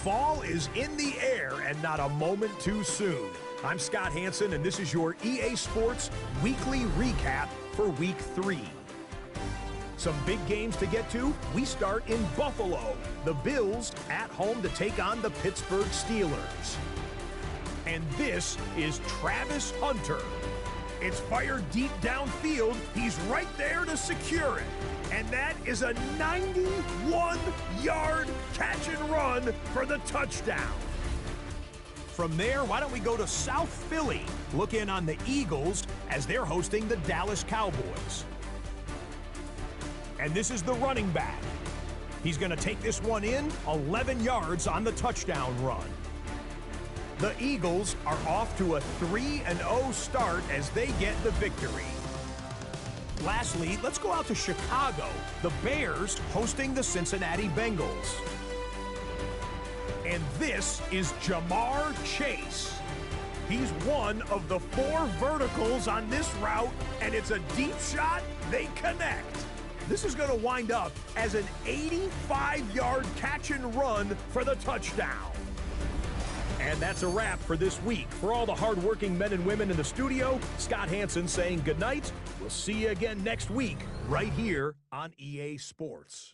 Fall is in the air and not a moment too soon. I'm Scott Hansen, and this is your EA Sports Weekly Recap for Week 3. Some big games to get to. We start in Buffalo. The Bills at home to take on the Pittsburgh Steelers. And this is Travis Hunter. It's fired deep downfield. He's right there to secure it. And that is a 91-yard catch and run for the touchdown. From there, why don't we go to South Philly, look in on the Eagles as they're hosting the Dallas Cowboys. And this is the running back. He's going to take this one in, 11 yards on the touchdown run. The Eagles are off to a 3-0 start as they get the victory. Lastly, let's go out to Chicago. The Bears hosting the Cincinnati Bengals. And this is Jamar Chase. He's one of the 4 verticals on this route, and it's a deep shot. They connect. This is going to wind up as an 85-yard catch and run for the touchdown. And that's a wrap for this week. For all the hardworking men and women in the studio, Scott Hansen saying goodnight. We'll see you again next week right here on EA Sports.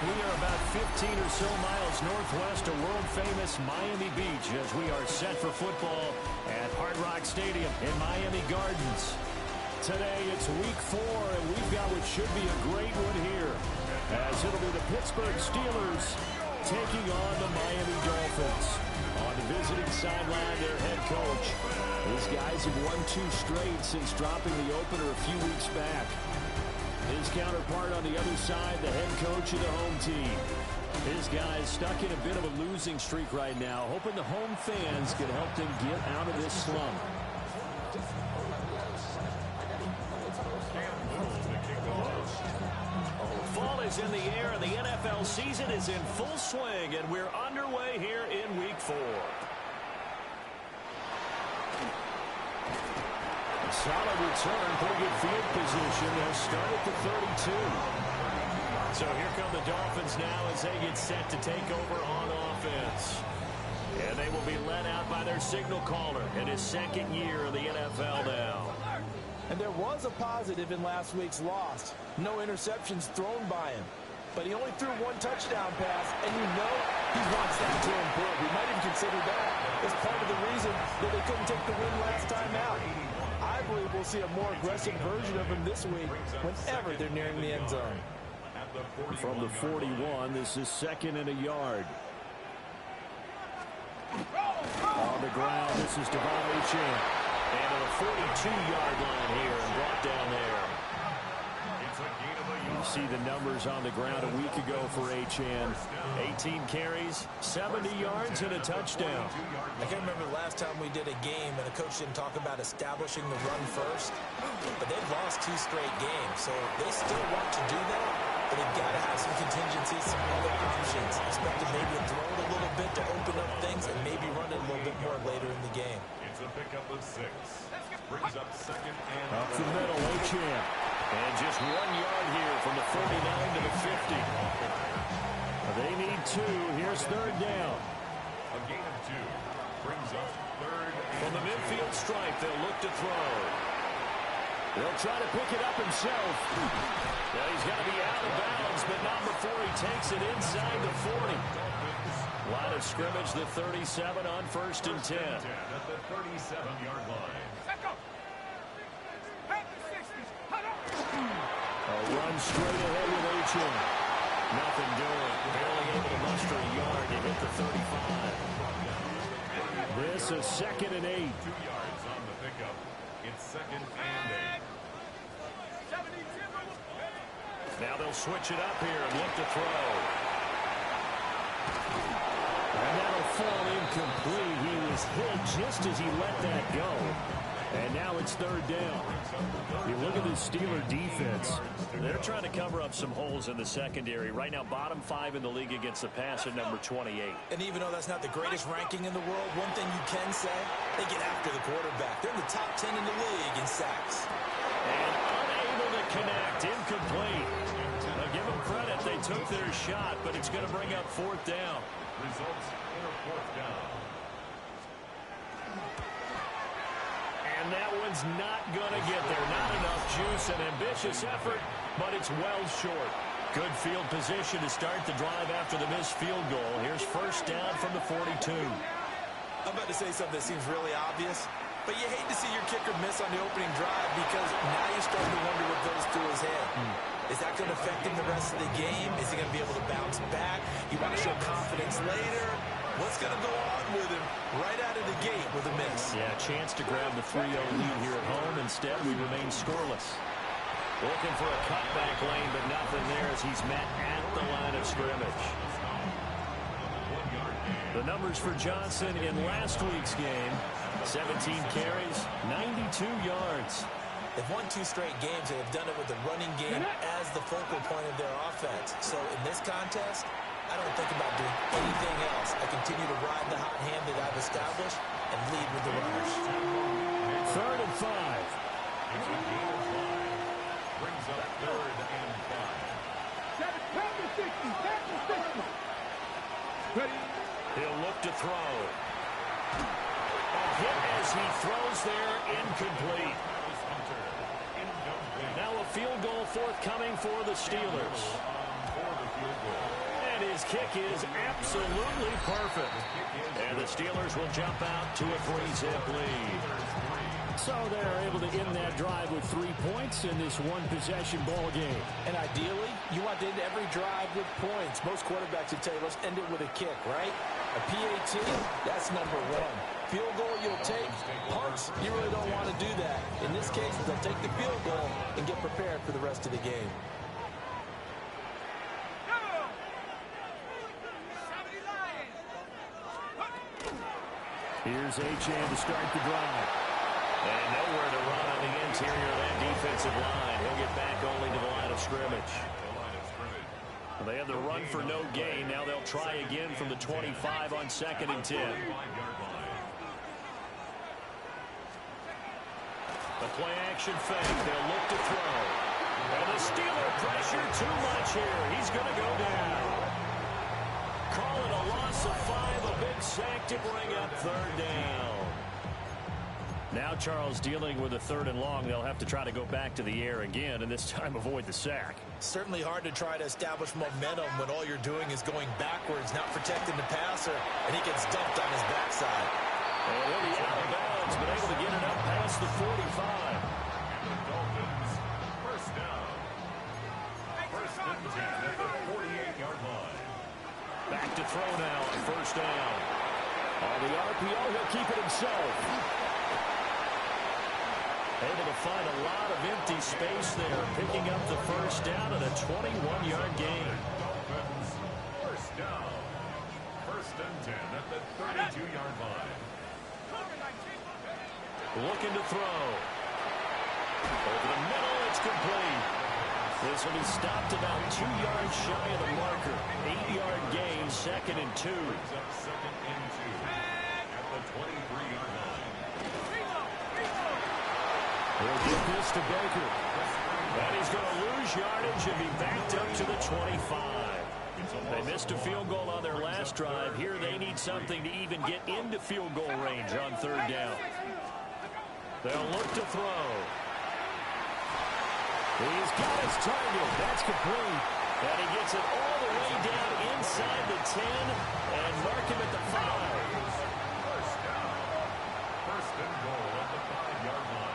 We are about 15 or so miles northwest of world-famous Miami Beach as we are set for football at Hard Rock Stadium in Miami Gardens. Today, it's week 4, and we've got what should be a great one here, as it'll be the Pittsburgh Steelers taking on the Miami Dolphins. On the visiting sideline, their head coach. These guys have won 2 straight since dropping the opener a few weeks back. His counterpart on the other side, the head coach of the home team. His guys stuck in a bit of a losing streak right now, hoping the home fans can help them get out of this slump. Fall is in the air, and the NFL season is in full swing, and we're underway here in Week 4. Solid return, pretty good field position. They'll start at the 32. So here come the Dolphins now as they get set to take over on offense. And they will be led out by their signal caller in his 2nd year in the NFL now. And there was a positive in last week's loss. No interceptions thrown by him. But he only threw 1 touchdown pass, and you know he wants that to improve. We might even consider that as part of the reason that they couldn't take the win last time out. I believe we'll see a more aggressive version of him this week whenever they're nearing the end zone. From the 41, this is 2nd and a yard. On the ground, this is Devon Achane. And to the 42-yard line here and brought down there. You see the numbers on the ground a week ago for Achane. 18 carries, 70 yards, and a touchdown. I can't remember the last time we did a game and the coach didn't talk about establishing the run first. But they've lost 2 straight games, so they still want to do that. But they've got to have some contingencies, some other options. Expect to maybe throw it a little bit to open up things and maybe run it a little bit more later in the game. It's a pickup of 6. Brings up 2nd and up the middle, Achane. And just 1 yard here from the 49 to the 50. They need 2. Here's 3rd down. A gain of 2. Brings up 3rd and from the midfield stripe, they'll look to throw. They'll try to pick it up himself. Now he's going to be out of bounds, but not before he takes it inside the 40. Line of scrimmage, the 37 on 1st and 10. At the 37-yard line. A run straight ahead with Achane. Nothing doing. Barely able to muster a yard to hit the 35. This is 2nd and 8. 2 yards on the pickup. It's 2nd and 8. Now they'll switch it up here and look to throw. And that'll fall incomplete. He was hit just as he let that go. And now it's third down. You look at the Steeler defense. They're trying to cover up some holes in the secondary. Right now, bottom 5 in the league against the pass at number 28. And even though that's not the greatest ranking in the world, one thing you can say, they get after the quarterback. They're in the top 10 in the league in sacks. And unable to connect. Incomplete. Now, give them credit. They took their shot, but it's going to bring up fourth down. Results in a fourth down. And that one's not going to get there. Not enough juice. An ambitious effort, but it's well short. Good field position to start the drive after the missed field goal. Here's first down from the 42. I'm about to say something that seems really obvious, but you hate to see your kicker miss on the opening drive because now you're starting to wonder what goes through his head. Is that going to affect him the rest of the game? Is he going to be able to bounce back? You want to show confidence later? What's going to go on with him right out of the gate with a miss? Yeah, chance to grab the 3-0 lead here at home. Instead, we remain scoreless. Looking for a cutback lane, but nothing there as he's met at the line of scrimmage. The numbers for Johnson in last week's game, 17 carries, 92 yards. They've won 2 straight games, and they've done it with the running game as the focal point of their offense. So in this contest, I don't think about doing anything else. I continue to ride the hot hand that I've established and lead with the runners. Third and 5. It's a gain of 5. Brings up third and 5. He'll look to throw. A hit as he throws there, incomplete. Now a field goal forthcoming for the Steelers. And his kick is absolutely perfect. And the Steelers will jump out to a 3-zip lead. So they're able to end that drive with 3 points in this one-possession ball game. And ideally, you want to end every drive with points. Most quarterbacks would tell you, let's end it with a kick, right? A PAT, that's number 1. Field goal you'll take. Punts, you really don't want to do that. In this case, they'll take the field goal and get prepared for the rest of the game. Here's Achane to start the drive. And nowhere to run on the interior of that defensive line. He'll get back only to the line of scrimmage. Well, they have the run for no gain. Now they'll try again from the 25 on 2nd and 10. The play-action fake. They'll look to throw. And the Steeler pressure too much here. He's going to go down. Call it a loss of 5. A big sack to bring up third down. Now Charles dealing with a 3rd and long. They'll have to try to go back to the air again, and this time avoid the sack. Certainly hard to try to establish momentum when all you're doing is going backwards, not protecting the passer, and he gets dumped on his backside. And he'll be out of bounds, but able to get it up past the 45. And the Dolphins, first down. First and 10 at the 48-yard line. Back to throw now on first down. On the RPO, he'll keep it himself. Able to find a lot of empty space there, picking up the first down at a 21-yard gain. Dolphins, first down. First and 10 at the 32-yard line. Looking to throw. Over the middle, it's complete. This will be stopped about 2 yards shy of the marker. 8-yard gain, 2nd and 2. Brings up 2nd and 2 at the 23-yard line. He'll get this to Baker. And he's going to lose yardage and be backed up to the 25. They missed a field goal on their last drive. Here they need something to even get into field goal range on 3rd down. They'll look to throw. He's got his target. That's complete. And he gets it all the way down inside the 10 and mark him at the 5. First down. First and goal at the 5-yard line.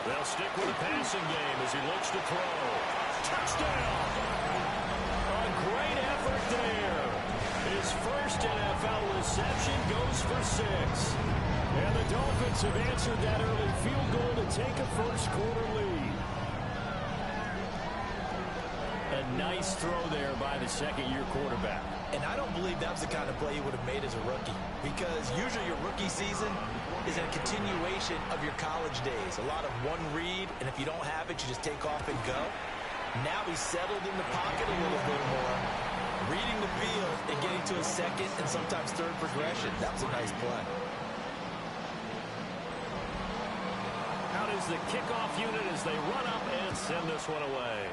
They'll stick with the passing game as he looks to throw. Touchdown! A great effort there. His first NFL reception goes for 6. And the Dolphins have answered that early field goal to take a first-quarter lead. A nice throw there by the second-year quarterback. And I don't believe that was the kind of play he would have made as a rookie, because usually your rookie season is a continuation of your college days. A lot of one read, and if you don't have it, you just take off and go. Now he's settled in the pocket a little bit more, reading the field and getting to a second and sometimes third progression. That was a nice play. Out is the kickoff unit as they run up and send this one away.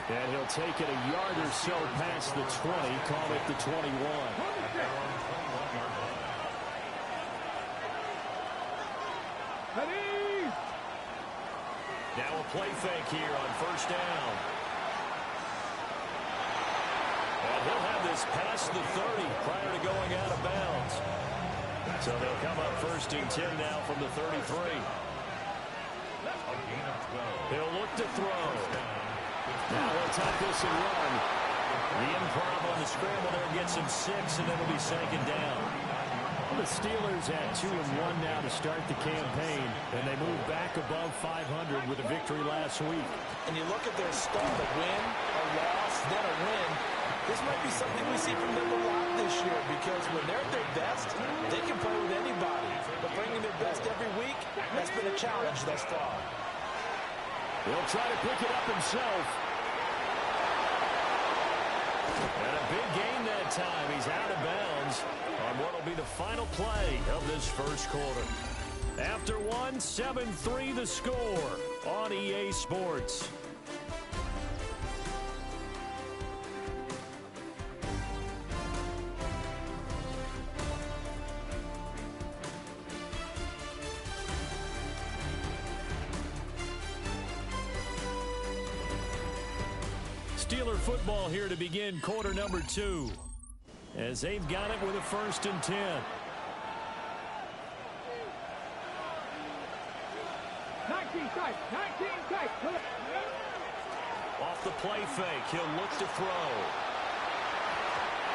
And he'll take it a yard or so past the 20, call it the 21. Now a play fake here on first down. And he'll have this past the 30 prior to going out of bounds. So they'll come up first and 10 now from the 33. He'll look to throw. Now he'll tuck this and run. The improv on the scramble there gets him 6, and then it'll be second down. Well, the Steelers at 2-1 now to start the campaign, and they move back above 500 with a victory last week. And you look at their start, a win, a loss, then a win. This might be something we see from them a lot this year, because when they're at their best, they can play with anybody. But bringing their best every week, that's been a challenge thus far. He'll try to pick it up himself. And a big gain that time. He's out of bounds on what will be the final play of this first quarter. After one, 7-3 the score on EA Sports. Steeler football here to begin quarter number 2, as they've got it with a 1st and 10. 19 tight. Off the play fake, he'll look to throw.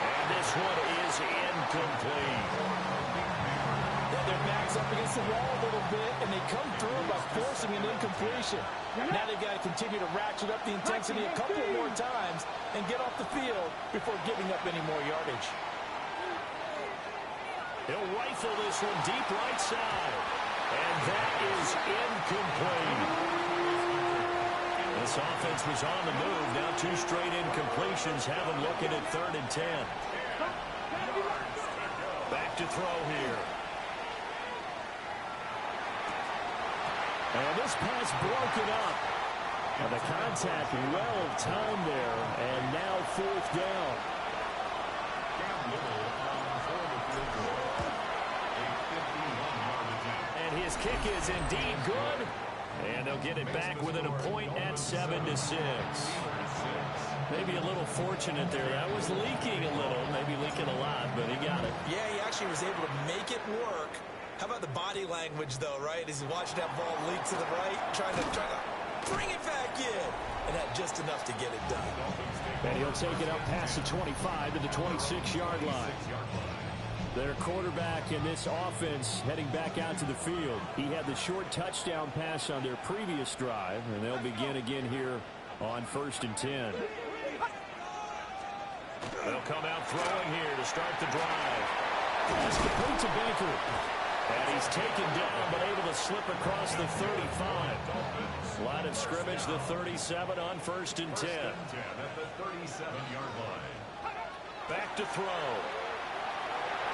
And this one is incomplete. Their back's up against the wall a little bit, and they come through by forcing an incompletion. Now they've got to continue to ratchet up the intensity a couple more times and get off the field before giving up any more yardage. He'll rifle this one deep right side. And that is incomplete. This offense was on the move. Now 2 straight incompletions have them looking at 3rd and 10. Back to throw here. And this pass broken up. And the contact well timed there. And now 4th down. And his kick is indeed good. And they'll get it back within a point at 7-6. Maybe a little fortunate there. That was leaking a little, maybe leaking a lot, but he got it. Yeah, he actually was able to make it work. How about the body language, though, right? As he's watching that ball leak to the right, trying to bring it back in. And had just enough to get it done. And he'll take it up past the 25 to the 26-yard line. Their quarterback in this offense heading back out to the field. He had the short touchdown pass on their previous drive, and they'll begin again here on 1st and 10. They'll come out throwing here to start the drive. Pass complete to Baker. And he's taken down, but able to slip across the 35. Line of scrimmage, the 37 on 1st and 10. At the 37-yard line. Back to throw.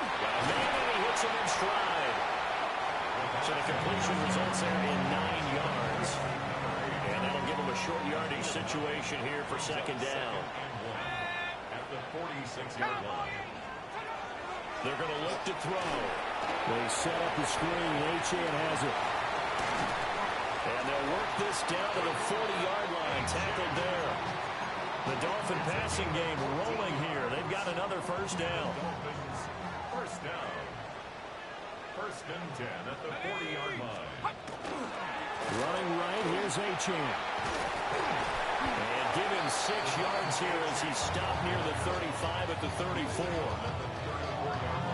Got a man, and he hits him in stride. So the completion results there in 9 yards. And that'll give him a short yardage situation here for 2nd down. At the 46-yard line. They're going to look to throw. They set up the screen. Etienne has it. And they'll work this down to the 40-yard line. Tackled there. The Dolphin passing game rolling here. They've got another 1st down. First down. 1st and 10 at the 40-yard line. Running right, here's Etienne. And give him 6 yards here as he stopped near the 35 at the 34.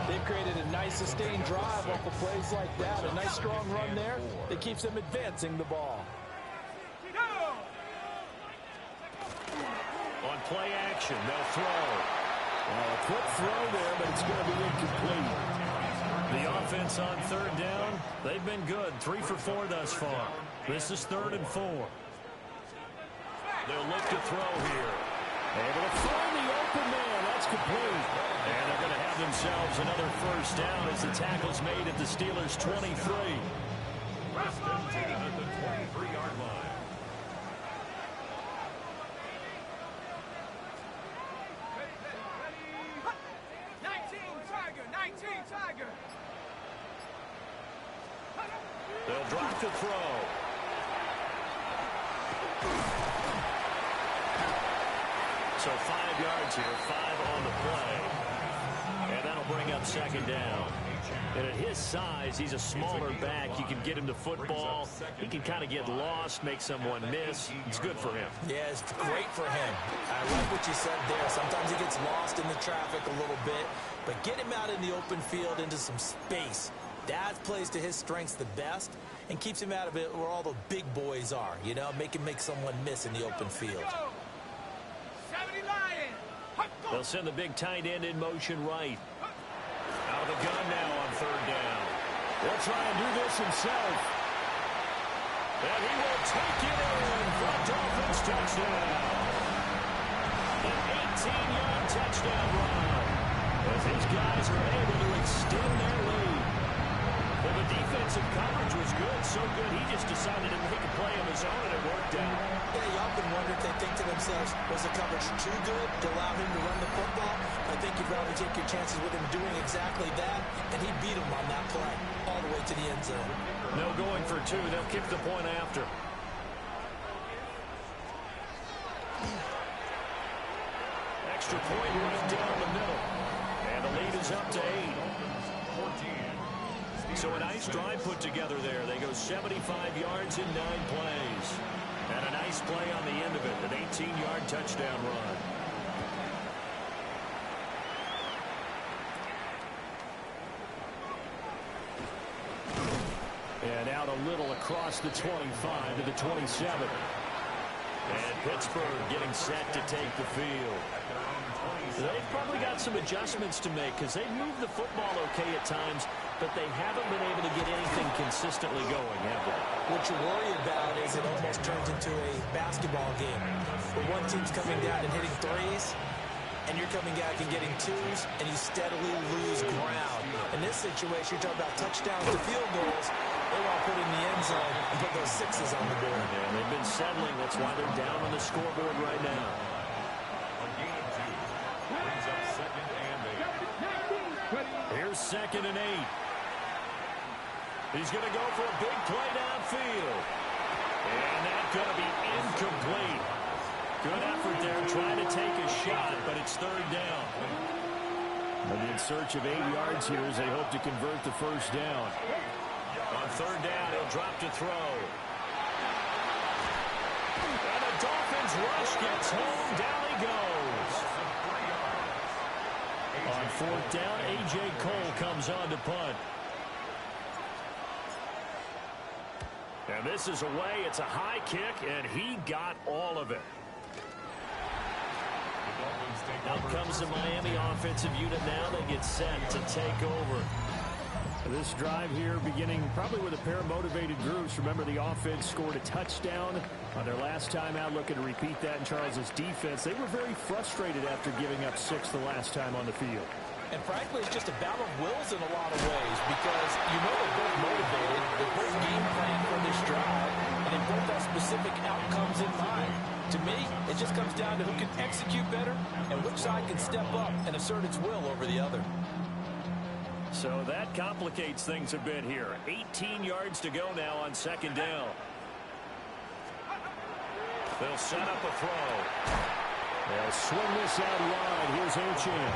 They've created a nice sustained drive off of plays like that. A nice strong run there that keeps them advancing the ball. play action. They'll throw. A quick throw there, but it's going to be incomplete. The offense on third down, they've been good. 3 for 4 thus far. This is 3rd and 4. They'll look to throw here. Able to find the open man. That's complete. And they're going to have themselves another first down as the tackle's made at the Steelers' 23. First and 10 at the 23-yard line. They'll drop to throw. So 5 yards here, 5 on the play. And that'll bring up 2nd down. And at his size, he's a smaller back. You can get him to football. He can kind of get lost, make someone miss. It's good for him. Yeah, it's great for him. I like what you said there. Sometimes he gets lost in the traffic a little bit, but get him out in the open field into some space. That plays to his strengths the best and keeps him out of it where all the big boys are, you know, make him make someone miss in the open field. They'll send the big tight end in motion right. Out of the gun now on 3rd down. He'll try and do this himself. And he will take it in for a Dolphins touchdown. An 18-yard touchdown run as his guys are able to extend their lead. Well, the defensive coverage was good, so good he just decided to make a play of his own, and it worked out. Yeah, you often wonder if they think to themselves, was the coverage too good to allow him to run the football? I think you'd rather take your chances with him doing exactly that, and he beat him on that play all the way to the end zone. No going for 2. They'll kick the point after. Extra point right down the middle. And the lead is up to 8. 14. So a nice drive put together there. They go 75 yards in 9 plays. And a nice play on the end of it, an 18-yard touchdown run. And out a little across the 25 to the 27. And Pittsburgh getting set to take the field. They've probably got some adjustments to make because they've moved the football okay at times, but they haven't been able to get anything consistently going, have they? What you worry about is it almost turns into a basketball game where one team's coming down and hitting threes, and you're coming back and getting twos, and you steadily lose ground. In this situation, you're talking about touchdowns to field goals. They want to put in the end zone and put those 6s on the board. Yeah, they've been settling. That's why they're down on the scoreboard right now. On gain of 2. Brings up 2nd and 8. Here's 2nd and 8. He's going to go for a big play downfield. And that's going to be incomplete. Good effort there trying to take a shot, but it's 3rd down. And in search of 8 yards here as they hope to convert the first down. On 3rd down, he'll drop to throw. And the Dolphins rush gets home. Down he goes. On 4th down, A.J. Cole comes on to punt. And this is away. It's a high kick, and he got all of it. Out comes the Miami offensive unit now. They get set to take over. This drive here beginning probably with a pair of motivated groups. Remember, the offense scored a touchdown on their last time out, looking to repeat that in Charles's defense. They were very frustrated after giving up 6 the last time on the field. And frankly, it's just a battle of wills in a lot of ways because you know they're both motivated, they're both game planned for this drive, and they both have specific outcomes in mind. To me, it just comes down to who can execute better and which side can step up and assert its will over the other. So that complicates things a bit here. 18 yards to go now on 2nd down. They'll set up a throw. They'll swing this out wide. Here's Ochan.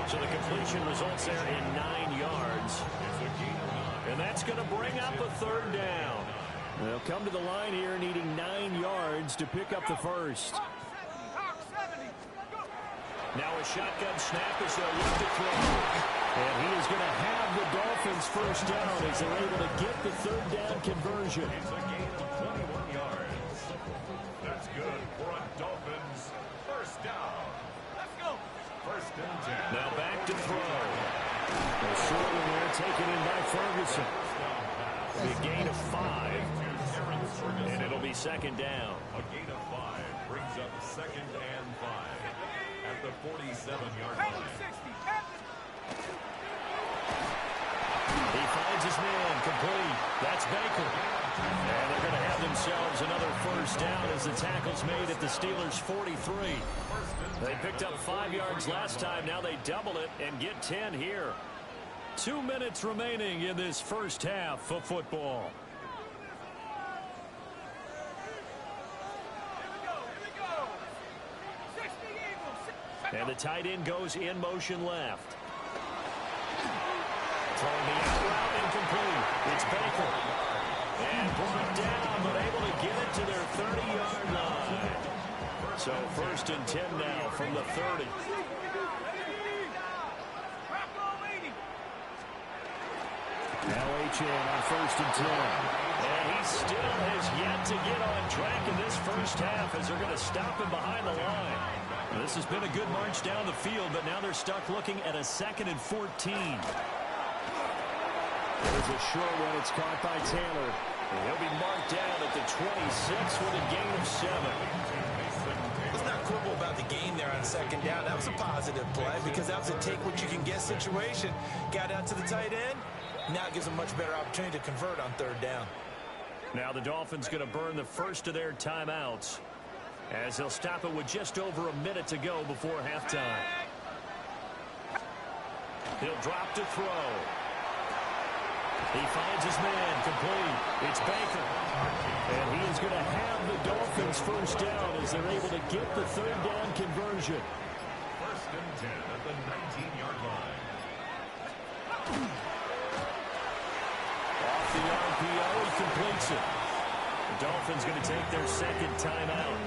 So the completion results there in 9 yards. And that's going to bring up a 3rd down. They'll come to the line here needing 9 yards to pick up the first. Now a shotgun snap as they'll look to throw. And he is going to have the Dolphins first down as they're able to get the 3rd down conversion. It's a gain of 21 yards. That's good for a Dolphins Now back to throw. A short one there, taken in by Ferguson. A gain of 5. And it'll be second down. A gain of 5 brings up 2nd and 5 at the 47-yard line. He finds his man complete. That's Baker. And they're going to have themselves another first down as the tackle's made at the Steelers' 43. They picked up 5 yards last time. Now they double it and get 10 here. 2 minutes remaining in this first half of football. And the tight end goes in motion left. Throwing the out route incomplete. It's Baker. And brought down, but able to get it to their 30-yard line. So 1st and 10 now from the 30. Now H.N. on 1st and 10. And he still has yet to get on track in this first half as they're going to stop him behind the line. This has been a good march down the field, but now they're stuck looking at a 2nd and 14. There's a short one. It's caught by Taylor. And he'll be marked down at the 26 with a gain of 7. Let's not quibble about the gain there on 2nd down. That was a positive play because that was a take-what-you-can-get situation. Got out to the tight end. Now it gives them a much better opportunity to convert on 3rd down. Now the Dolphins going to burn the first of their timeouts as they'll stop it with just over a minute to go before halftime. He'll drop to throw. He finds his man complete. It's Baker. And he is going to have the Dolphins first down as they're able to get the 3rd down conversion. 1st and 10 at the 19-yard line. Off the RPO, he completes it. The Dolphins going to take their 2nd timeout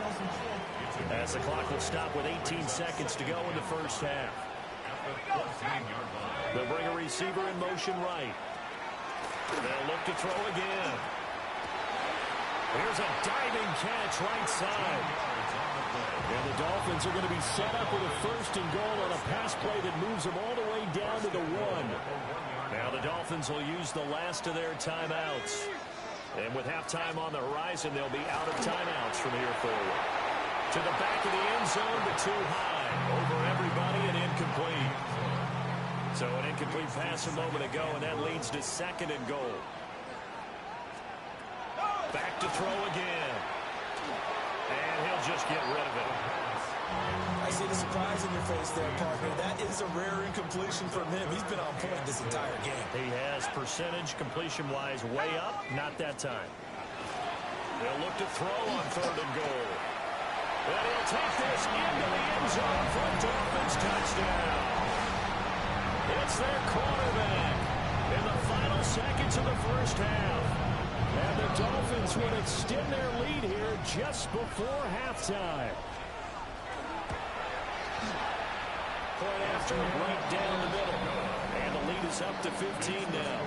as the clock will stop with 18 seconds to go in the first half. They'll bring a receiver in motion right. They'll look to throw again. Here's a diving catch right side. And the Dolphins are going to be set up with a 1st and goal on a pass play that moves them all the way down to the 1. Now the Dolphins will use the last of their timeouts. And with halftime on the horizon, they'll be out of timeouts from here forward. To the back of the end zone, but too high. Over everybody and incomplete. So an incomplete pass a moment ago, and that leads to 2nd and goal. Back to throw again. And he'll just get rid of it. I see the surprise in your face there, partner. That is a rare incompletion from him. He's been on point this entire game. He has percentage completion-wise way up. Not that time. They'll look to throw on 3rd and goal. And he'll take this into the end zone for a Dolphins touchdown. It's their quarterback in the final seconds of the first half. And the Dolphins will extend their lead here just before halftime. Point after right down the middle. And the lead is up to 15 now.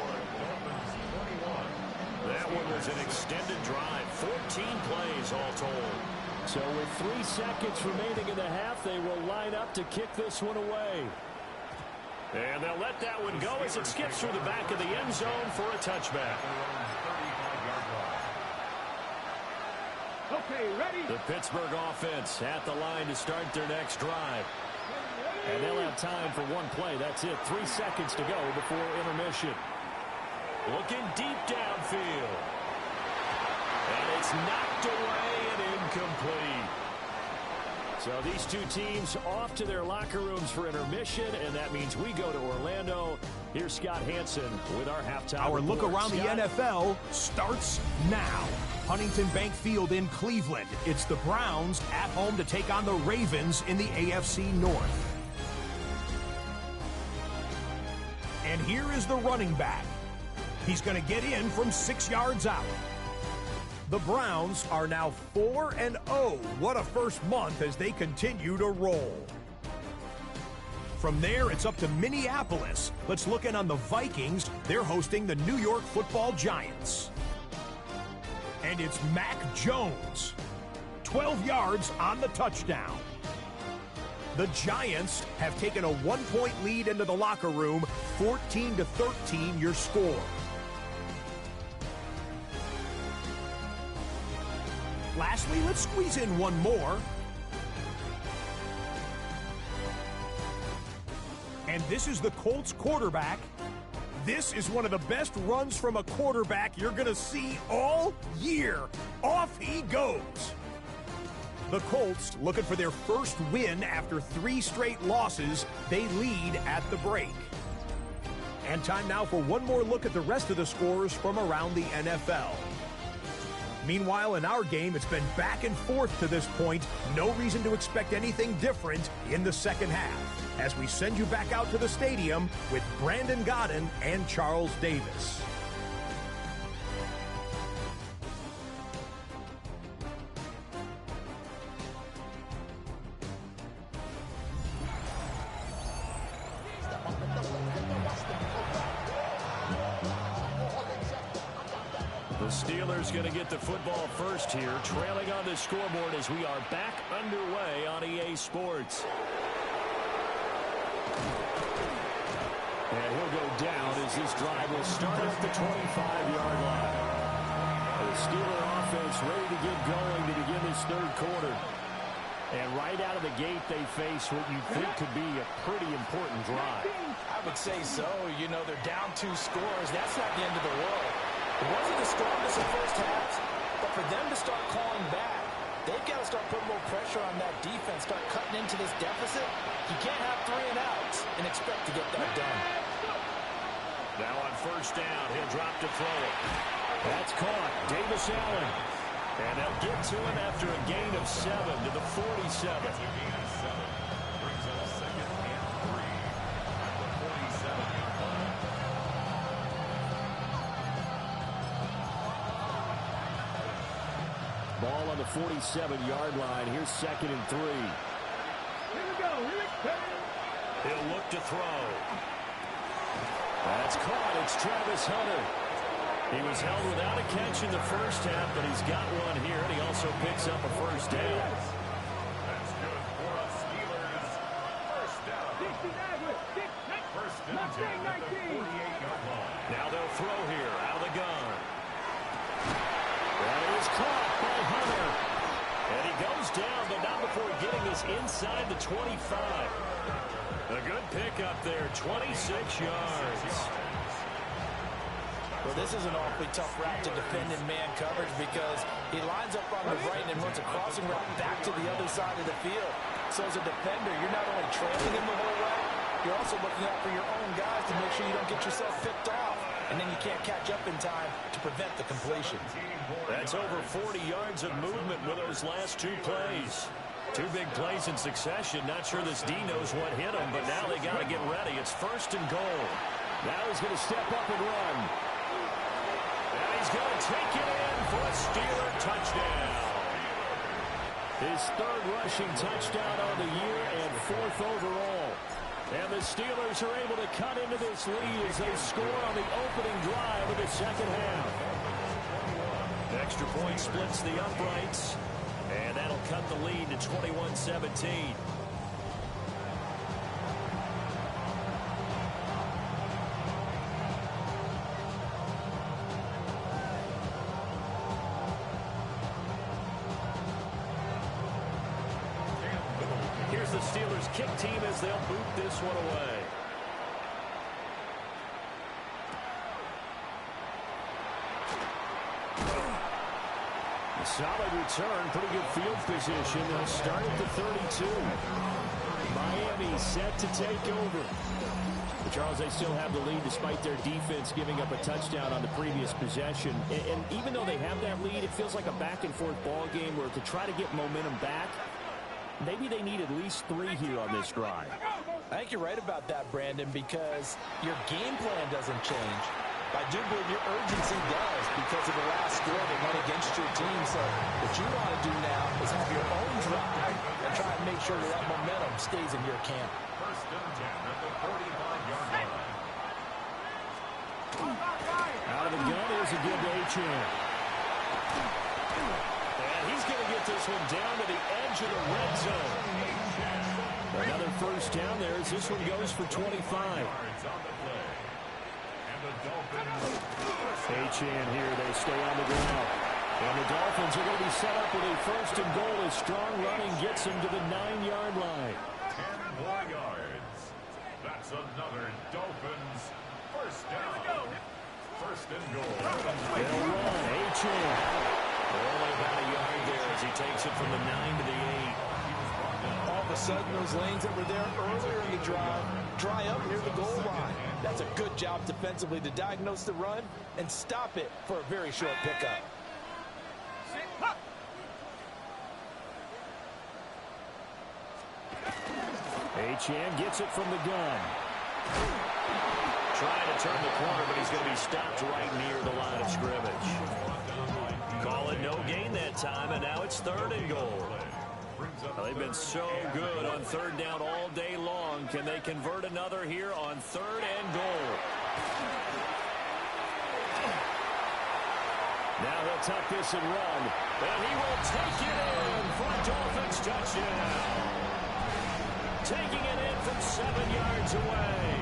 That one was an extended drive. 14 plays all told. So with 3 seconds remaining in the half, they will line up to kick this one away. And they'll let that one go as it skips through the back of the end zone for a touchback. Okay, ready? The Pittsburgh offense at the line to start their next drive. And they'll have time for one play. That's it. 3 seconds to go before intermission. Looking deep downfield. And it's knocked away and incomplete. So these two teams off to their locker rooms for intermission, and that means we go to Orlando. Here's Scott Hansen with our halftime Our report. look around Scott? the NFL starts now. Huntington Bank Field in Cleveland. It's the Browns at home to take on the Ravens in the AFC North. And here is the running back. He's going to get in from 6 yards out. The Browns are now 4-0. What a first month as they continue to roll. From there, it's up to Minneapolis. Let's look in on the Vikings. They're hosting the New York Football Giants. And it's Mac Jones. 12 yards on the touchdown. The Giants have taken a 1-point lead into the locker room, 14-13 your score. Lastly, let's squeeze in one more. And this is the Colts quarterback. This is one of the best runs from a quarterback you're going to see all year. Off he goes. The Colts, looking for their first win after 3 straight losses, they lead at the break. And time now for one more look at the rest of the scores from around the NFL. Meanwhile, in our game, it's been back and forth to this point. No reason to expect anything different in the second half, as we send you back out to the stadium with Brandon Godden and Charles Davis. The Steelers going to get the football first here, trailing on the scoreboard as we are back underway on EA Sports. And he'll go down as this drive will start at the 25-yard line. The Steeler offense ready to get going to begin this third quarter. And right out of the gate, they face what you think could be a pretty important drive. I would say so. You know, they're down 2 scores. That's not the end of the world. It wasn't the strongest of first halves, but for them to start calling back, they've got to start putting more pressure on that defense, start cutting into this deficit. You can't have 3 and outs and expect to get that done. Now on first down, he'll drop to throw it. That's caught. Davis Allen. And they'll get to him after a gain of 7 to the 47. Brings up 2nd and 3 at the 47-yard line. Ball on the 47-yard line. Here's 2nd and 3. Here we go. Here it comes. He'll look to throw. That's caught. It's Travis Hunter. He was held without a catch in the first half, but he's got one here, and he also picks up a first down. That's good for us Steelers. First down. 69 with 6, First and 10 at the 48-yard line. Now they'll throw here out of the gun. That is caught by Hunter. And he goes down, but not before getting this inside the 25. A good pickup there, 26 yards. Well, this is an awfully tough route to defend in man coverage because he lines up on the right and runs a crossing route back to the other side of the field. So as a defender, you're not only trailing him the whole way, you're also looking out for your own guys to make sure you don't get yourself picked off. And then you can't catch up in time to prevent the completion. That's over 40 yards of movement with those last 2 plays. 2 big plays in succession. Not sure this D knows what hit him, but now they got to get ready. It's 1st and goal. Now he's going to step up and run. And he's going to take it in for a Steeler touchdown. His 3rd rushing touchdown on the year and 4th overall. And the Steelers are able to cut into this lead as they score on the opening drive of the second half. The extra point splits the uprights, and that'll cut the lead to 21-17. Here's the Steelers kick team as they'll boot this one away. A solid return, pretty good field position. They'll start at the 32. Miami set to take over. But Charles, they still have the lead despite their defense giving up a touchdown on the previous possession. And even though they have that lead, it feels like a back-and-forth ball game where to try to get momentum back, maybe they need at least 3 here on this drive. I think you're right about that, Brandon, because your game plan doesn't change. I do believe your urgency does because of the last score that went against your team. So what you want to do now is have your own drive and try and make sure that momentum stays in your camp. 1st and 10 at the 45-yard line. Out of the gun, here's a give to Achane. And he's going to get this one down to the edge of the red zone. Another first down there as this one goes for 25. H-in here, they stay on the ground. And the Dolphins are going to be set up with a first and goal as strong running gets them to the 9-yard line. 10 more yards. That's another Dolphins first down. First and goal. They'll run. H-in. Only about a yard there as he takes it from the 9 to the 8. All of a sudden, those lanes that were there earlier in the drive dry up near the goal line. That's a good job defensively to diagnose the run and stop it for a very short pickup. H-in gets it from the gun. Trying to turn the corner, but he's going to be stopped right near the line of scrimmage. Call it no gain that time, and now it's third and goal. Well, they've been so good on third down all day long. Can they convert another here on third and goal? Now he'll tuck this and run. And he will take it in for a Dolphins touchdown. Taking it in from 7 yards away.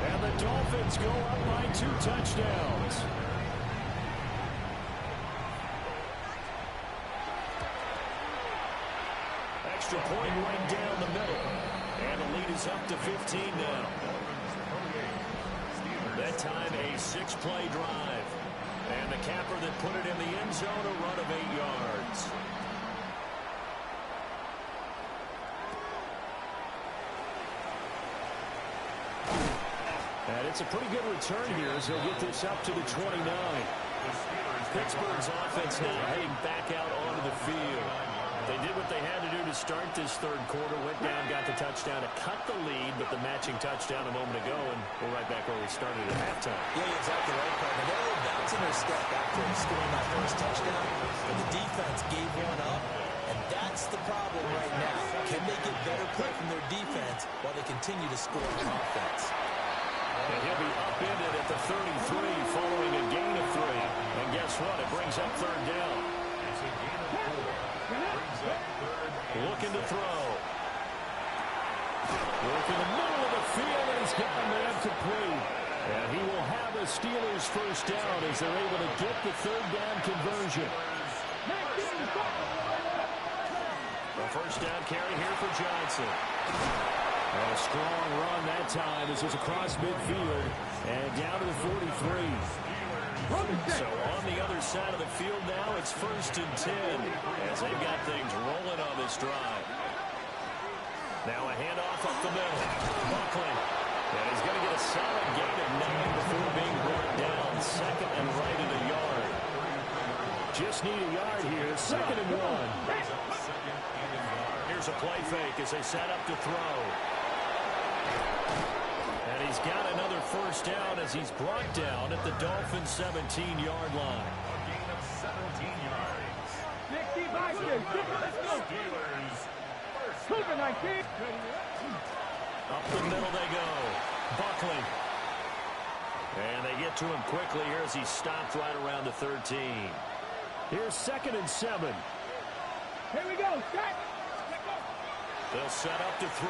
And the Dolphins go up by 2 touchdowns. Extra point right down the middle. And the lead is up to 15 now. That time a 6-play drive. And the capper that put it in the end zone, a run of 8 yards. And it's a pretty good return here as they'll get this up to the 29. Pittsburgh's offense now heading back out onto the field. They did what they had to do to start this third quarter, went down, got the touchdown to cut the lead, but the matching touchdown a moment ago, and we're right back where we started at halftime. Yeah, you're exactly right, partner. They were bouncing their step after scoring that first touchdown, but the defense gave one up, and that's the problem right now. Can they get better play from their defense while they continue to score on offense? And he'll be upended at the 33 following a gain of 3. And guess what? It brings up third down. It's a gain of 4. Brings up third. Looking to throw. Look in the middle of the field, and he's got a man complete. And he will have the Steelers first down as they're able to get the third down conversion. The first down carry here for Johnson. And a strong run that time as it's across midfield and down to the 43. So on the other side of the field now, it's first and 10 as they've got things rolling on this drive. Now a handoff up the middle. Buckley. And he's going to get a solid gain of 9 before being brought down. Second and right at a yard. Just need a yard here. Second and 1. Here's a play fake as they set up to throw. And he's got another first down as he's brought down at the Dolphins' 17-yard line. A gain of 17 yards. 65 years. Let's go. Steelers first Super 19. Up the middle they go. Buckley. And they get to him quickly here as he stopped right around the 13. Here's second and 7. Here we go. Set. They'll set up to throw.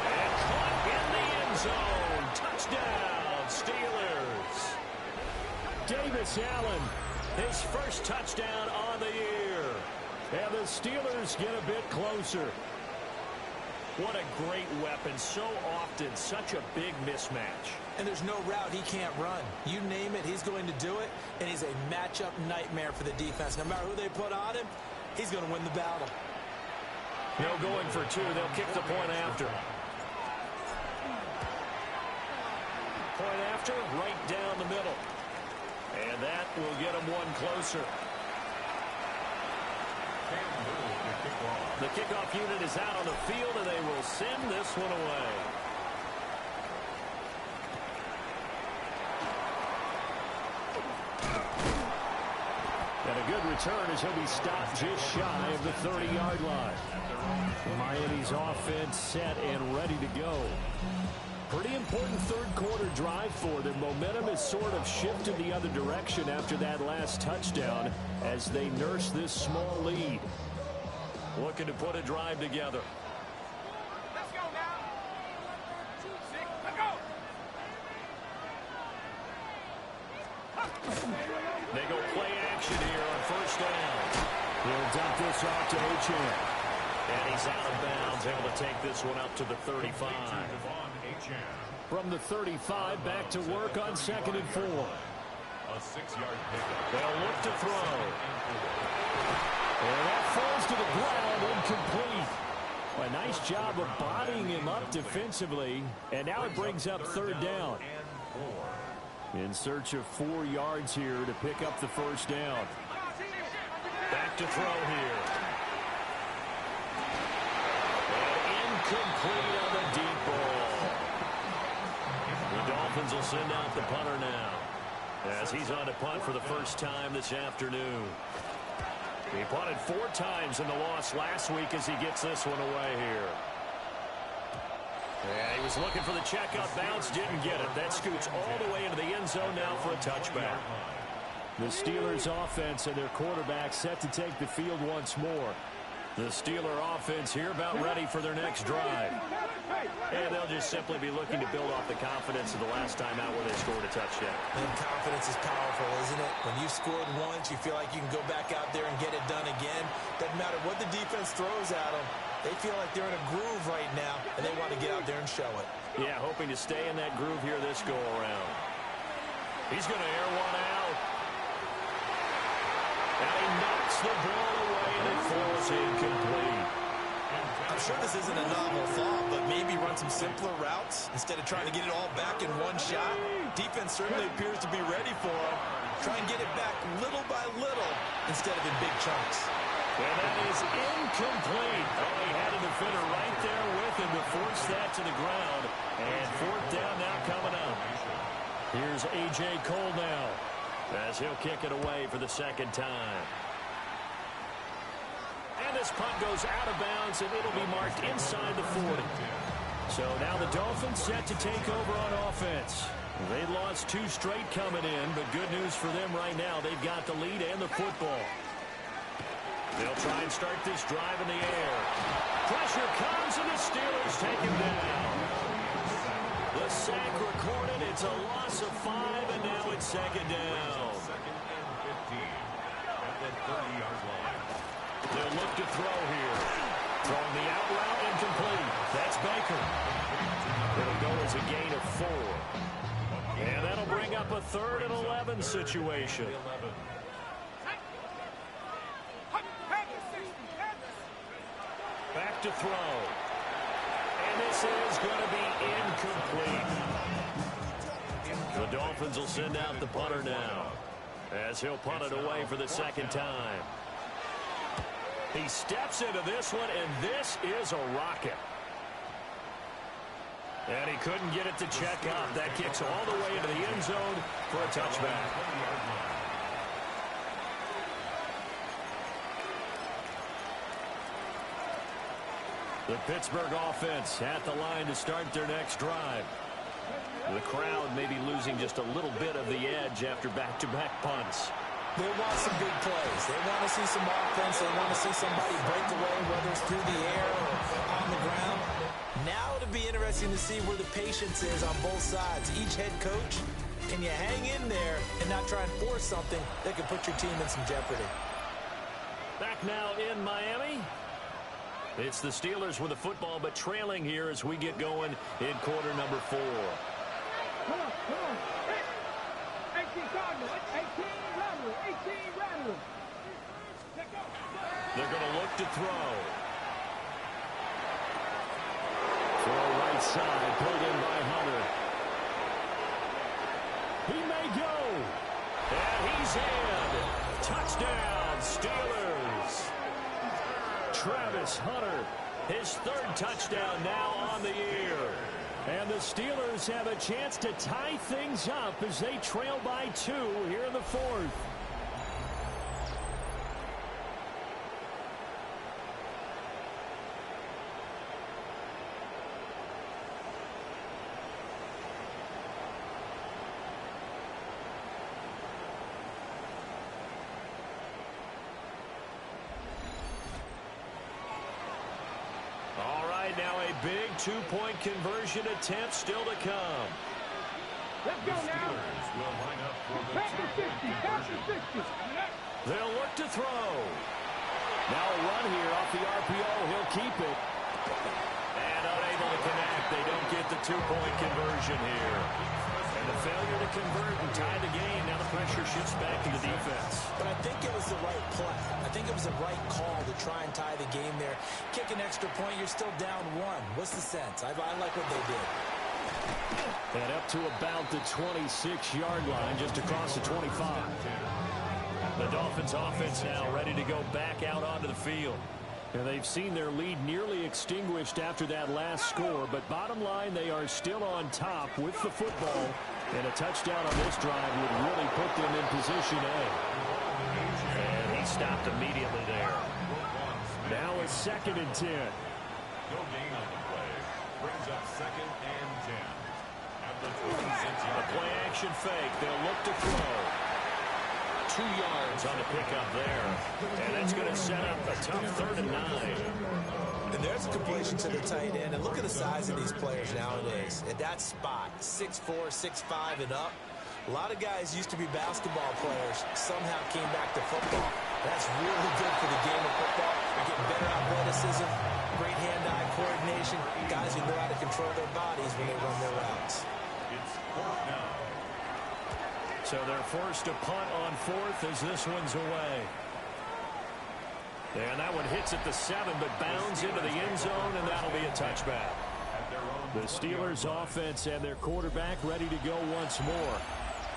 And caught in the end zone. Touchdown, Steelers. Davis Allen, his first touchdown on the year. And the Steelers get a bit closer. What a great weapon. So often, such a big mismatch. And there's no route he can't run. You name it, he's going to do it, and he's a matchup nightmare for the defense. No matter who they put on him, he's going to win the battle. No going for 2. They'll kick the point after. Point after, right down the middle. And that will get them one closer. The kickoff unit is out on the field, and they will send this one away. And a good return as he'll be stopped just shy of the 30-yard line. Miami's offense set and ready to go. Pretty important third quarter drive for them. Momentum has sort of shifted the other direction after that last touchdown as they nurse this small lead. looking to put a drive together. Let's go now. 6, let's go. They go play action here on first down. He'll dump this off to Achane. And he's out of bounds, able to take this one up to the 35. From the 35, back to work on 2nd and 4. A 6-yard pickup. They'll look to throw. And that falls to the ground, incomplete. A nice job of bodying him up defensively. And now it brings up 3rd down. In search of 4 yards here to pick up the first down. Back to throw here. And incomplete on the deep ball. The Dolphins will send out the punter now, as he's on to punt for the first time this afternoon. He punted 4 times in the loss last week as he gets this one away here. Yeah, he was looking for the checkup bounce, didn't get it. That scoots all the way into the end zone now for a touchback. The Steelers offense and their quarterback set to take the field once more. The Steeler offense here about ready for their next drive. And they'll just simply be looking to build off the confidence of the last time out where they scored a touchdown. And confidence is powerful, isn't it? When you've scored once, you feel like you can go back out there and get it done again. Doesn't matter what the defense throws at them. They feel like they're in a groove right now, and they want to get out there and show it. Yeah, hoping to stay in that groove here this go-around. He's going to air one out. And he knocks the ball away, and it falls incomplete. I'm sure this isn't a novel thought, but maybe run some simpler routes instead of trying to get it all back in one shot. Defense certainly appears to be ready for him. Try and get it back little by little instead of in big chunks. And that is incomplete. Oh, he had a defender right there with him to force that to the ground. And 4th down now coming up. Here's A.J. Cole now, as he'll kick it away for the 2nd time. And this punt goes out of bounds, and it'll be marked inside the 40. So now the Dolphins set to take over on offense. They lost 2 straight coming in, but good news for them right now. They've got the lead and the football. They'll try and start this drive in the air. Pressure comes, and the Steelers take him down. The sack recorded. It's a loss of 5, and now it's 2nd down. 2nd and 15 at the 30-yard line. They'll look to throw here. Throwing the out route, incomplete. That's Baker. It'll go as a gain of 4. And that'll bring up a 3rd and 11 situation. Back to throw. And this is going to be incomplete. The Dolphins will send out the punter now, as he'll punt it away for the 2nd time. He steps into this one, and this is a rocket. And he couldn't get it to check up. That kicks all the way into the end zone for a touchback. The Pittsburgh offense at the line to start their next drive. The crowd may be losing just a little bit of the edge after back-to-back punts. They want some big plays. They want to see some offense. They want to see somebody break away, whether it's through the air or on the ground. Now it'll be interesting to see where the patience is on both sides. Each head coach, can you hang in there and not try and force something that could put your team in some jeopardy? Back now in Miami. It's the Steelers with the football, but trailing here as we get going in quarter number 4. Come on. 18 Cardinal, 18 Rattler, 18 Rattler. They're going to look to throw. Throw right side, pulled in by Hunter. He may go. And he's in. Touchdown, Steelers. Travis Hunter, his 3rd touchdown now on the year. And the Steelers have a chance to tie things up as they trail by 2 here in the 4th. right now, a big two-point conversion attempt still to come. Let's go now. Steelers will line up for the Pass the 60. Pass the 60. They'll look to throw. Now a run here off the RPO. He'll keep it. And unable to connect. They don't get the two-point conversion here. And the failure to convert and tie the game. Now the pressure shifts back to the defense. But I think it was the right play. I think it was the right call to try and tie the game there. Kick an extra point, you're still down one. What's the sense? I like what they did. And up to about the 26-yard line, just across the 25. The Dolphins offense now ready to go back out onto the field. And they've seen their lead nearly extinguished after that last score. But bottom line, they are still on top with the football. And a touchdown on this drive would really put them in position A. And he stopped immediately there. Now it's 2nd and 10. No gain on the play. Brings up 2nd and 10. At the 26-yard A play-action fake. They'll look to throw. 2 yards on the pickup there. And that's going to set up a tough 3rd and 9. And there's a completion to the tight end. And look at the size of these players nowadays. At that spot, 6'4", 6'5", and up. A lot of guys used to be basketball players, somehow came back to football. That's really good for the game of football. They're getting better athleticism, great hand-eye coordination, guys who know how to control their bodies when they run their routes. It's 4th down. So they're forced to punt on 4th as this one's away. And that one hits at the 7, but bounds into the end zone, and that'll be a touchback. The Steelers offense and their quarterback ready to go once more.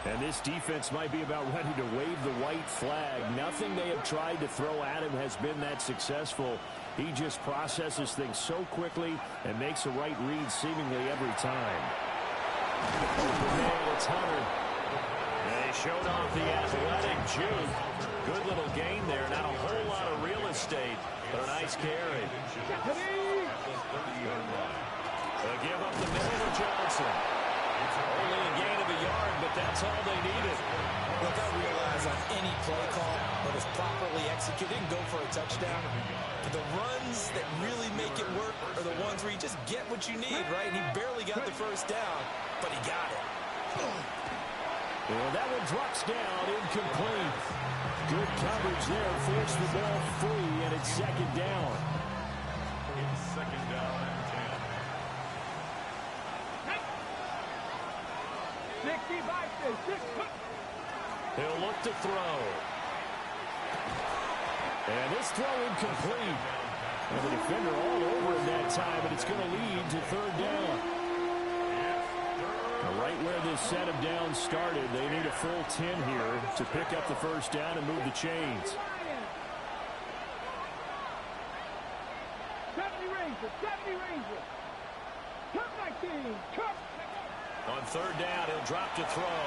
And this defense might be about ready to wave the white flag. Nothing they have tried to throw at him has been that successful. He just processes things so quickly and makes a right read seemingly every time. Open man, it's Hunter. They showed off the athletic juke. Good little gain there. Not a whole lot of real estate, but a nice carry. They'll give up the middle to Johnson. Only a gain of a yard, but that's all they needed. Look, I realize on any play call that is properly executed, you can go for a touchdown. But the runs that really make it work are the ones where you just get what you need, right? And he barely got the first down, but he got it. Well, that one drops down, incomplete. Good coverage there, forced the ball free, and it's 2nd down. It's 2nd down and 65. He'll look to throw. And this throw incomplete. And the defender all over him that time, and it's going to lead to 3rd down. Right where this set of downs started, they need a full 10 here to pick up the first down and move the chains. 70 Ranger. Cup 19. Cup. On 3rd down, he'll drop to throw.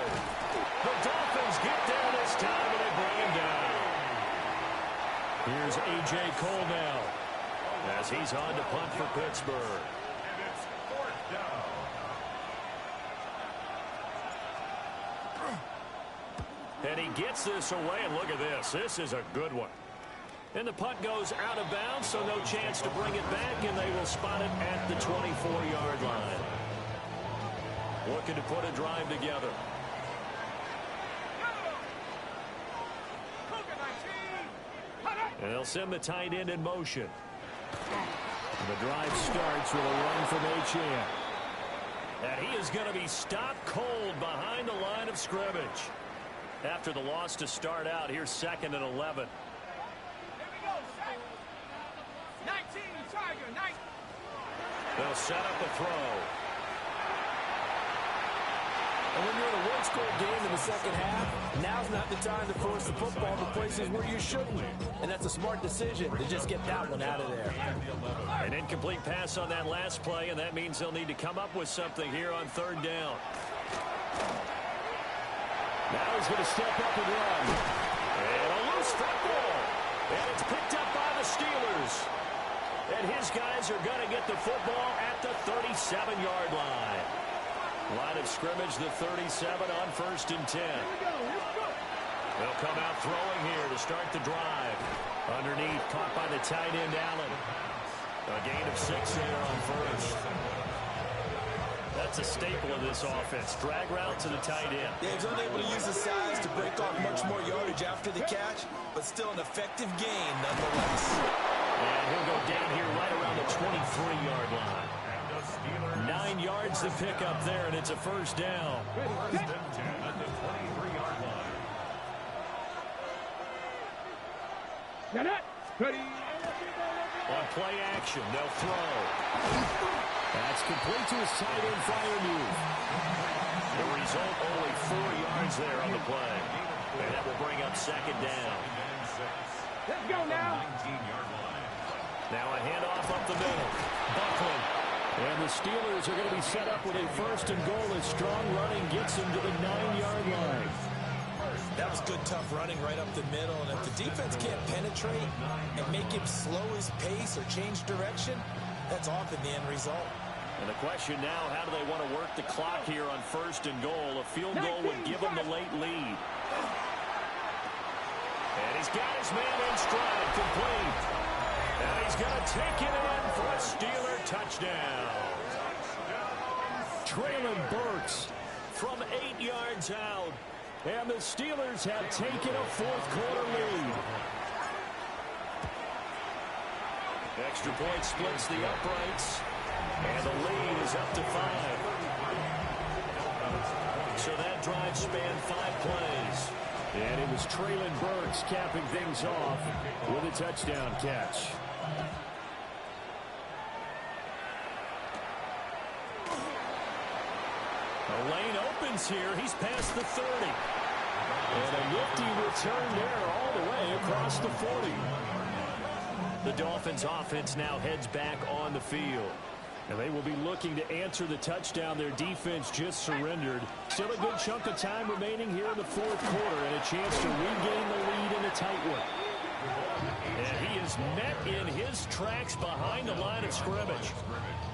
The Dolphins get there this time, and they bring him down. Here's A.J. Cole now, as he's on to punt for Pittsburgh. And it's 4th down. And he gets this away, and look at this. This is a good one. And the punt goes out of bounds, so no chance to bring it back, and they will spot it at the 24-yard line. Looking to put a drive together. And they'll send the tight end in motion. And the drive starts with a run from Achane. And he is going to be stopped cold behind the line of scrimmage. After the loss to start out, here's 2nd and 11. Here we go. 19, Tiger, 19. They'll set up a throw. And when you're in a one-score game in the second half, now's not the time to force the football to places where you shouldn't. And that's a smart decision to just get that one out of there. An incomplete pass on that last play, and that means they'll need to come up with something here on 3rd down. Now he's going to step up and run. And a loose football. And it's picked up by the Steelers. And his guys are going to get the football at the 37-yard line. Line of scrimmage, the 37 on 1st and 10. They'll come out throwing here to start the drive. Underneath, caught by the tight end, Allen. A gain of 6 there on first. That's a staple of this offense. Drag route to the tight end. Yeah, he's unable to use his size to break off much more yardage after the catch, but still an effective gain nonetheless. And he'll go down here right around the 23-yard line. 9 yards to pick up there, and it's a first down. First and 10 at the 23-yard line. Got it. Ready. On play action, they'll throw. That's complete to his tight end Freiermuth. The result, only 4 yards there on the play. And that will bring up second down. Let's go now. 19-yard line. Now a handoff up the middle. Buckley. And the Steelers are going to be set up with a first and goal as strong running gets him to the 9-yard line. That was good, tough running right up the middle. And if the defense can't penetrate and make him slow his pace or change direction, that's often the end result. And the question now, how do they want to work the clock here on first and goal? A field goal would give them the late lead. And he's got his man in stride, complete. And he's going to take it in for a Steeler touchdown. Traylon Burks from 8 yards out. And the Steelers have taken a fourth-quarter lead. Extra point splits the uprights. And the lead is up to 5. So that drive spanned 5 plays. And it was Traylon Burks capping things off with a touchdown catch. The lane opens here. He's past the 30. And a nifty return there all the way across the 40. The Dolphins offense now heads back on the field. And they will be looking to answer the touchdown their defense just surrendered. Still a good chunk of time remaining here in the fourth quarter and a chance to regain the lead in a tight one. And he is met in his tracks behind the line of scrimmage.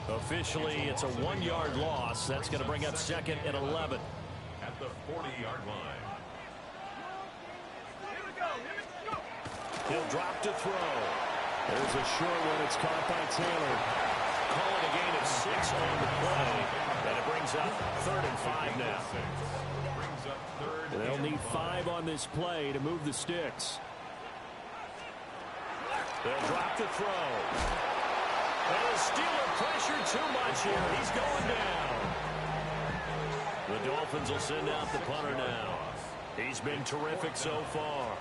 Officially, it's a 1-yard loss. That's going to bring up second and 11. At the 40-yard line. He'll drop to throw. There's a short one. It's caught by Taylor. Calling a gain of 6 on the play. And it brings up 3rd and 5 now. Brings up 3rd. They'll need 5 on this play to move the sticks. They'll drop the throw. And the Steeler pressure too much here. He's going down. The Dolphins will send out the punter now. He's been terrific so far.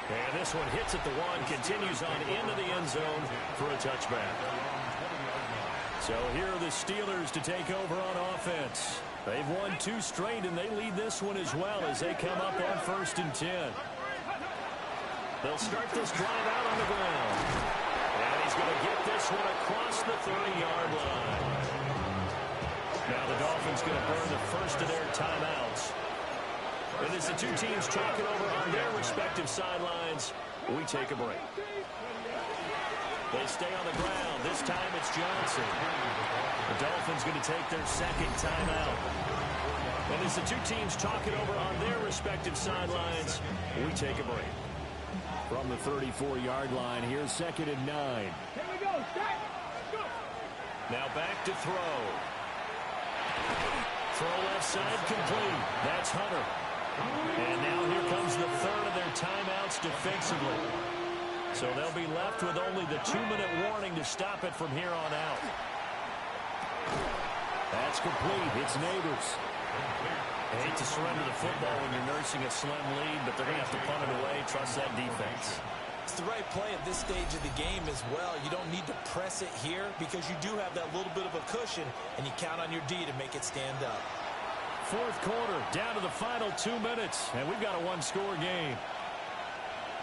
And this one hits at the 1, continues on into the end zone for a touchback. So here are the Steelers to take over on offense. They've won 2 straight, and they lead this one as well as they come up on 1st and 10. They'll start this drive out on the ground. And he's going to get this one across the 30-yard line. Now the Dolphins going to burn the first of their timeouts. And as the 2 teams talk it over on their respective sidelines, we take a break. They stay on the ground. This time it's Johnson. The Dolphins going to take their second timeout. And as the 2 teams talk it over on their respective sidelines, we take a break. From the 34-yard line, here's 2nd and 9. Here we go. Start. Go. Now back to throw. Throw left side complete. That's Hunter. And now here comes the 3rd of their timeouts defensively. So they'll be left with only the 2-minute warning to stop it from here on out. That's complete. It's Neighbors. I hate to surrender the football when you're nursing a slim lead, but they're going to have to punt it away. Trust that defense. It's the right play at this stage of the game as well. You don't need to press it here because you do have that little bit of a cushion, and you count on your D to make it stand up. Fourth quarter, down to the final 2 minutes, and we've got a 1-score game.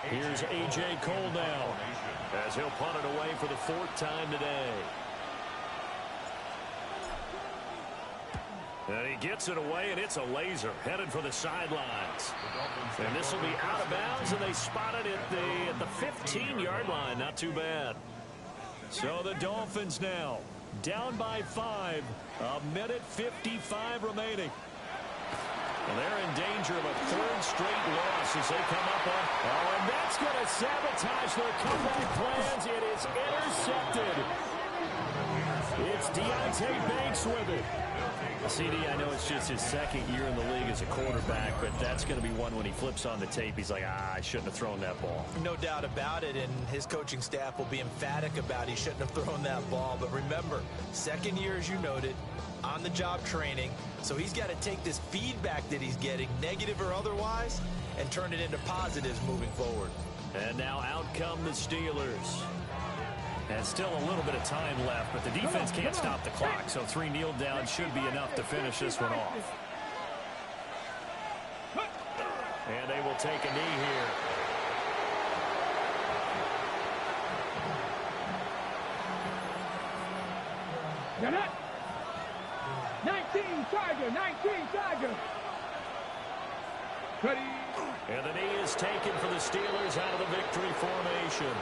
Here's A.J. Cole now as he'll punt it away for the 4th time today. And he gets it away, and it's a laser headed for the sidelines. And this will be out of bounds, and they spot it at the 15-yard line. Not too bad. So the Dolphins now down by 5. 1:55 remaining. And they're in danger of a 3rd straight loss as they come up on. Oh, and that's going to sabotage their comeback plans. It is intercepted. It's Deontay Banks with it. CD, I know it's just his second year in the league as a quarterback, but that's going to be one when he flips on the tape. He's like, I shouldn't have thrown that ball. No doubt about it, and his coaching staff will be emphatic about he shouldn't have thrown that ball. But remember, second year, as you noted, on-the-job training, so he's got to take this feedback that he's getting, negative or otherwise, and turn it into positives moving forward. And now out come the Steelers. And still a little bit of time left, but the defense can't stop the clock, so 3 kneel downs should be enough to finish this one off. And they will take a knee here. Got it. 19 Charger, 19 Charger. Ready. And the knee is taken for the Steelers out of the victory formation.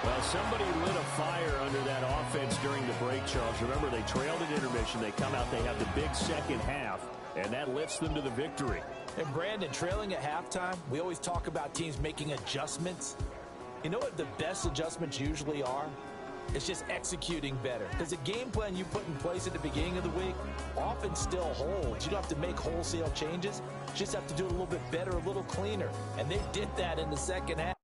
Well, somebody lit a fire under that offense during the break, Charles. Remember, they trailed at intermission. They come out, they have the big second half, and that lifts them to the victory. And Brandon, trailing at halftime, we always talk about teams making adjustments. You know what the best adjustments usually are? It's just executing better. Because the game plan you put in place at the beginning of the week often still holds. You don't have to make wholesale changes. You just have to do it a little bit better, a little cleaner. And they did that in the second half.